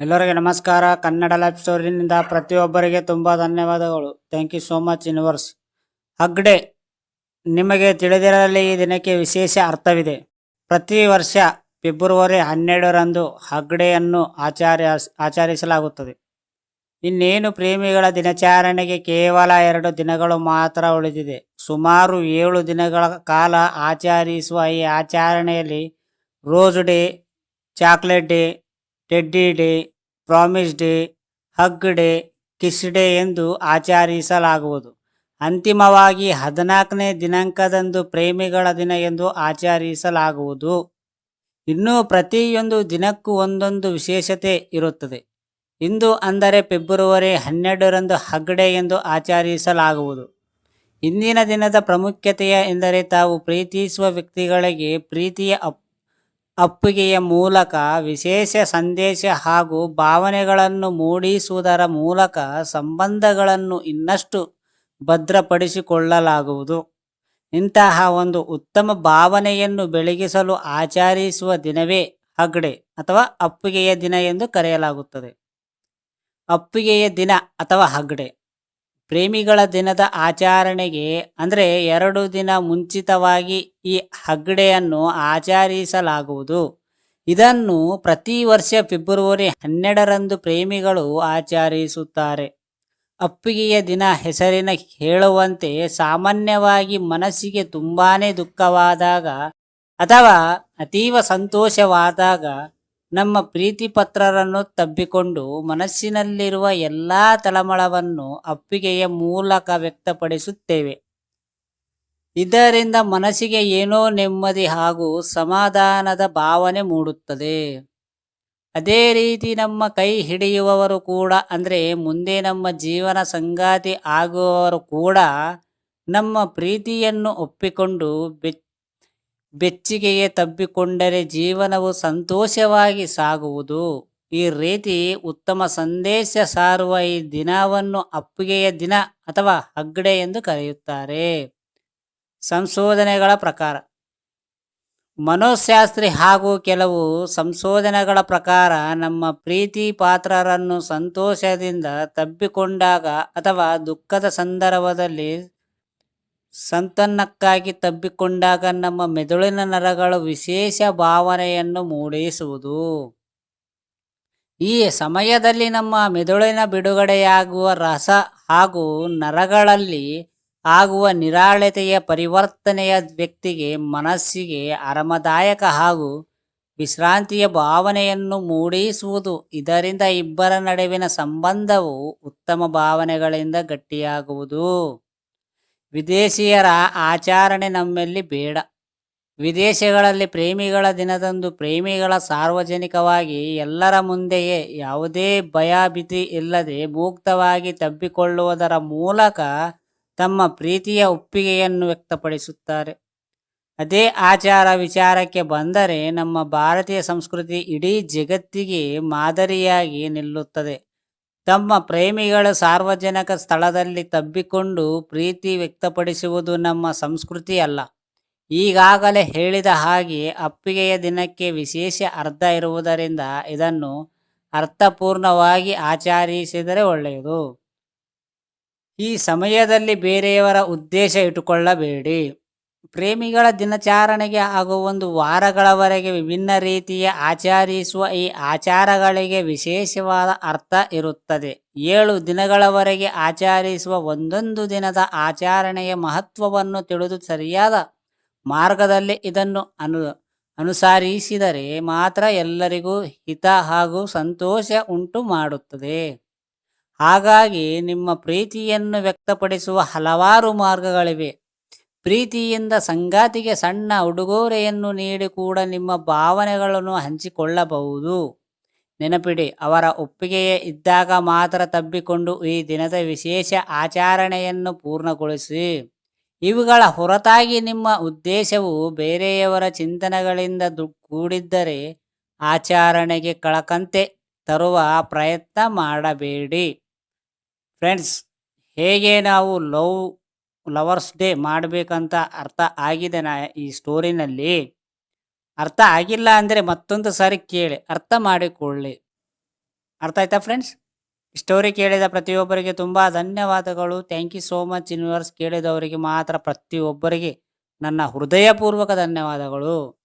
ಎಲ್ಲರಿಗೆ ನಮಸ್ಕಾರ. ಕನ್ನಡ ಲೈಫ್ ಸ್ಟೋರಿನಿಂದ ಪ್ರತಿಯೊಬ್ಬರಿಗೆ ತುಂಬ ಧನ್ಯವಾದಗಳು. Thank you so much universe. ಹಗ್ಡೆ, ನಿಮಗೆ ತಿಳಿದಿರಲಿ ಈ ದಿನಕ್ಕೆ ವಿಶೇಷ ಅರ್ಥವಿದೆ. ಪ್ರತಿ ವರ್ಷ ಫೆಬ್ರವರಿ 12ರಂದು ಹಗ್ಡೆಯನ್ನು ಆಚರಿಸಲಾಗುತ್ತದೆ. ಇನ್ನೇನು ಪ್ರೇಮಿಗಳ ದಿನಾಚರಣೆಗೆ ಕೇವಲ 2 ದಿನಗಳು ಮಾತ್ರ ಉಳಿದಿದೆ. ಸುಮಾರು 7 ದಿನಗಳ ಕಾಲ ಆಚರಿಸುವ ಈ ಆಚರಣೆಯಲ್ಲಿ rose day, chocolate day, teddy day, promise day, hug day, kiss day ಎಂದು ಆಚರಿಸಲಾಗುವುದು. ಅಂತಿಮವಾಗಿ 14ನೇ ದಿನಾಂಕದಂದು ಪ್ರೇಮಿಗಳ ದಿನ ಎಂದು ಆಚರಿಸಲಾಗುವುದು. ಇನ್ನು ಪ್ರತಿಯೊಂದು ದಿನಕ್ಕೂ ಒಂದೊಂದು ವಿಶೇಷತೆ ಇರುತ್ತದೆ. ಇಂದು ಅಂದರೆ ಫೆಬ್ರವರಿ 12ರಂದು ಹಗ್ ಡೇ ಎಂದು ಆಚರಿಸಲಾಗುವುದು. ಇಂದಿನ ದಿನದ ಪ್ರಾಮುಖ್ಯತೆಯ ಎಂದರೆ ತಾವು ಪ್ರೀತಿಸುವ ವ್ಯಕ್ತಿಗಳಿಗೆ ಪ್ರೀತಿಯ ಅಪ್ಪುಗೆಯ ಮೂಲಕ ವಿಶೇಷ ಸಂದೇಶ ಹಾಗೂ ಭಾವನೆಗಳನ್ನು ಮೂಡಿಸುವುದರ ಮೂಲಕ ಸಂಬಂಧಗಳನ್ನು ಇನ್ನಷ್ಟು ಭದ್ರಪಡಿಸಿಕೊಳ್ಳಲಾಗುವುದು. ಇಂತಹ ಒಂದು ಉತ್ತಮ ಭಾವನೆಯನ್ನು ಬೆಳಗಿಸಲು ಆಚರಿಸುವ ದಿನವೇ ಹಗ್ ಡೇ ಅಥವಾ ಅಪ್ಪುಗೆಯ ದಿನ ಎಂದು ಕರೆಯಲಾಗುತ್ತದೆ. ಅಪ್ಪುಗೆಯ ದಿನ ಅಥವಾ ಹಗ್ ಡೇ ಪ್ರೇಮಿಗಳ ದಿನದ ಆಚರಣೆಗೆ ಅಂದರೆ 2 ದಿನ ಮುಂಚಿತವಾಗಿ ಈ ಹಗ್ ಡೇಯನ್ನು ಆಚರಿಸಲಾಗುವುದು. ಇದನ್ನು ಪ್ರತಿ ವರ್ಷ ಫೆಬ್ರವರಿ 12ರಂದು ಪ್ರೇಮಿಗಳು ಆಚರಿಸುತ್ತಾರೆ. ಅಪ್ಪುಗೆಯ ದಿನ ಹೆಸರಿನ ಹೇಳುವಂತೆ ಸಾಮಾನ್ಯವಾಗಿ ಮನಸ್ಸಿಗೆ ತುಂಬಾನೇ ದುಃಖವಾದಾಗ ಅಥವಾ ಅತೀವ ಸಂತೋಷವಾದಾಗ ನಮ್ಮ ಪ್ರೀತಿ ಪತ್ರರನ್ನು ತಬ್ಬಿಕೊಂಡು ಮನಸ್ಸಿನಲ್ಲಿರುವ ಎಲ್ಲ ತಳಮಳವನ್ನು ಅಪ್ಪಿಗೆಯ ಮೂಲಕ ವ್ಯಕ್ತಪಡಿಸುತ್ತೇವೆ. ಇದರಿಂದ ಮನಸ್ಸಿಗೆ ಏನೋ ನೆಮ್ಮದಿ ಹಾಗೂ ಸಮಾಧಾನದ ಭಾವನೆ ಮೂಡುತ್ತದೆ. ಅದೇ ರೀತಿ ನಮ್ಮ ಕೈ ಹಿಡಿಯುವವರು ಕೂಡ ಅಂದರೆ ಮುಂದೆ ನಮ್ಮ ಜೀವನ ಸಂಗಾತಿ ಆಗುವವರು ಕೂಡ ನಮ್ಮ ಪ್ರೀತಿಯನ್ನು ಒಪ್ಪಿಕೊಂಡು ಬೆಚ್ಚಿಗೆಯೇ ತಬ್ಬಿಕೊಂಡರೆ ಜೀವನವು ಸಂತೋಷವಾಗಿ ಸಾಗುವುದು. ಈ ರೀತಿ ಉತ್ತಮ ಸಂದೇಶ ಸಾರುವ ಈ ದಿನವನ್ನು ಅಪ್ಪುಗೆಯ ದಿನ ಅಥವಾ ಹಗ್ ಡೇ ಎಂದು ಕರೆಯುತ್ತಾರೆ. ಸಂಶೋಧನೆಗಳ ಪ್ರಕಾರ, ಮನೋಶಾಸ್ತ್ರಿ ಹಾಗೂ ಕೆಲವು ಸಂಶೋಧನೆಗಳ ಪ್ರಕಾರ ನಮ್ಮ ಪ್ರೀತಿ ಪಾತ್ರರನ್ನು ಸಂತೋಷದಿಂದ ತಬ್ಬಿಕೊಂಡಾಗ ಅಥವಾ ದುಃಖದ ಸಂದರ್ಭದಲ್ಲಿ ಸಂತಾನಕ್ಕಾಗಿ ತಬ್ಬಿಕೊಂಡಾಗ ನಮ್ಮ ಮೆದುಳಿನ ನರಗಳು ವಿಶೇಷ ಭಾವನೆಯನ್ನು ಮೂಡಿಸುವುದು. ಈ ಸಮಯದಲ್ಲಿ ನಮ್ಮ ಮೆದುಳಿನ ಬಿಡುಗಡೆಯಾಗುವ ರಸ ಹಾಗೂ ನರಗಳಲ್ಲಿ ಆಗುವ ನಿರಾಳತೆಯ ಪರಿವರ್ತನೆಯ ವ್ಯಕ್ತಿಗೆ ಮನಸ್ಸಿಗೆ ಆರಾಮದಾಯಕ ಹಾಗೂ ವಿಶ್ರಾಂತಿಯ ಭಾವನೆಯನ್ನು ಮೂಡಿಸುವುದು. ಇದರಿಂದ ಇಬ್ಬರ ನಡುವಿನ ಸಂಬಂಧವು ಉತ್ತಮ ಭಾವನೆಗಳಿಂದ ಗಟ್ಟಿಯಾಗುವುದು. ವಿದೇಶಿಯರ ಆಚರಣೆ ನಮ್ಮಲ್ಲಿ ಬೇಡ. ವಿದೇಶಗಳಲ್ಲಿ ಪ್ರೇಮಿಗಳ ದಿನದಂದು ಪ್ರೇಮಿಗಳ ಸಾರ್ವಜನಿಕವಾಗಿ ಎಲ್ಲರ ಮುಂದೆಯೇ ಯಾವುದೇ ಭಯಭೀತಿ ಇಲ್ಲದೆ ಮುಕ್ತವಾಗಿ ತಬ್ಬಿಕೊಳ್ಳುವುದರ ಮೂಲಕ ತಮ್ಮ ಪ್ರೀತಿಯ ಒಪ್ಪಿಗೆಯನ್ನು ವ್ಯಕ್ತಪಡಿಸುತ್ತಾರೆ. ಅದೇ ಆಚಾರ ವಿಚಾರಕ್ಕೆ ಬಂದರೆ ನಮ್ಮ ಭಾರತೀಯ ಸಂಸ್ಕೃತಿ ಇಡೀ ಜಗತ್ತಿಗೆ ಮಾದರಿಯಾಗಿ ನಿಲ್ಲುತ್ತದೆ. ತಮ್ಮ ಪ್ರೇಮಿಗಳು ಸಾರ್ವಜನಿಕ ಸ್ಥಳದಲ್ಲಿ ತಬ್ಬಿಕೊಂಡು ಪ್ರೀತಿ ವ್ಯಕ್ತಪಡಿಸುವುದು ನಮ್ಮ ಸಂಸ್ಕೃತಿ ಅಲ್ಲ. ಈಗಾಗಲೇ ಹೇಳಿದ ಹಾಗೆ ಅಪ್ಪಿಗೆಯ ದಿನಕ್ಕೆ ವಿಶೇಷ ಅರ್ಥ ಇರುವುದರಿಂದ ಇದನ್ನು ಅರ್ಥಪೂರ್ಣವಾಗಿ ಆಚರಿಸಿದರೆ ಒಳ್ಳೆಯದು. ಈ ಸಮಯದಲ್ಲಿ ಬೇರೆಯವರ ಉದ್ದೇಶ ಇಟ್ಟುಕೊಳ್ಳಬೇಡಿ. ಪ್ರೇಮಿಗಳ ದಿನಾಚರಣೆಗೆ ಹಾಗೂ 1 ವಾರಗಳವರೆಗೆ ವಿಭಿನ್ನ ರೀತಿಯ ಆಚರಿಸುವ ಈ ಆಚಾರಗಳಿಗೆ ವಿಶೇಷವಾದ ಅರ್ಥ ಇರುತ್ತದೆ. 7 ದಿನಗಳವರೆಗೆ ಆಚರಿಸುವ ಒಂದೊಂದು ದಿನದ ಆಚರಣೆಯ ಮಹತ್ವವನ್ನು ತಿಳಿದು ಸರಿಯಾದ ಮಾರ್ಗದಲ್ಲಿ ಇದನ್ನು ಅನುಸರಿಸಿದರೆ ಮಾತ್ರ ಎಲ್ಲರಿಗೂ ಹಿತ ಹಾಗೂ ಸಂತೋಷ ಉಂಟು ಮಾಡುತ್ತದೆ. ಹಾಗಾಗಿ ನಿಮ್ಮ ಪ್ರೀತಿಯನ್ನು ವ್ಯಕ್ತಪಡಿಸುವ ಹಲವಾರು ಮಾರ್ಗಗಳಿವೆ. ಪ್ರೀತಿಯಿಂದ ಸಂಗಾತಿಗೆ ಸಣ್ಣ ಉಡುಗೊರೆಯನ್ನು ನೀಡಿ ಕೂಡ ನಿಮ್ಮ ಭಾವನೆಗಳನ್ನು ಹಂಚಿಕೊಳ್ಳಬಹುದು. ನೆನಪಿಡಿ, ಅವರ ಒಪ್ಪಿಗೆಯೇ ಇದ್ದಾಗ ಮಾತ್ರ ತಬ್ಬಿಕೊಂಡು ಈ ದಿನದ ವಿಶೇಷ ಆಚರಣೆಯನ್ನು ಪೂರ್ಣಗೊಳಿಸಿ. ಇವುಗಳ ಹೊರತಾಗಿ ನಿಮ್ಮ ಉದ್ದೇಶವು ಬೇರೆಯವರ ಚಿಂತನೆಗಳಿಂದ ಕೂಡಿದ್ದರೆ ಆಚರಣೆಗೆ ಕಳಕಂತೆ ತರುವ ಪ್ರಯತ್ನ ಮಾಡಬೇಡಿ. ಫ್ರೆಂಡ್ಸ್, ಹೇಗೆ ನಾವು ಲವರ್ಸ್ ಡೇ ಮಾಡಬೇಕಂತ ಅರ್ಥ ಆಗಿದೆ ಈ ಸ್ಟೋರಿನಲ್ಲಿ. ಅರ್ಥ ಆಗಿಲ್ಲ ಅಂದರೆ ಮತ್ತೊಂದು ಸಾರಿ ಕೇಳಿ ಅರ್ಥ ಮಾಡಿಕೊಳ್ಳಿ. ಅರ್ಥ ಆಯ್ತಾ ಫ್ರೆಂಡ್ಸ್? ಸ್ಟೋರಿ ಕೇಳಿದ ಪ್ರತಿಯೊಬ್ಬರಿಗೆ ತುಂಬ ಧನ್ಯವಾದಗಳು. Thank you so much universe. ಕೇಳಿದವರಿಗೆ ಮಾತ್ರ ಪ್ರತಿಯೊಬ್ಬರಿಗೆ ನನ್ನ ಹೃದಯಪೂರ್ವಕ ಧನ್ಯವಾದಗಳು.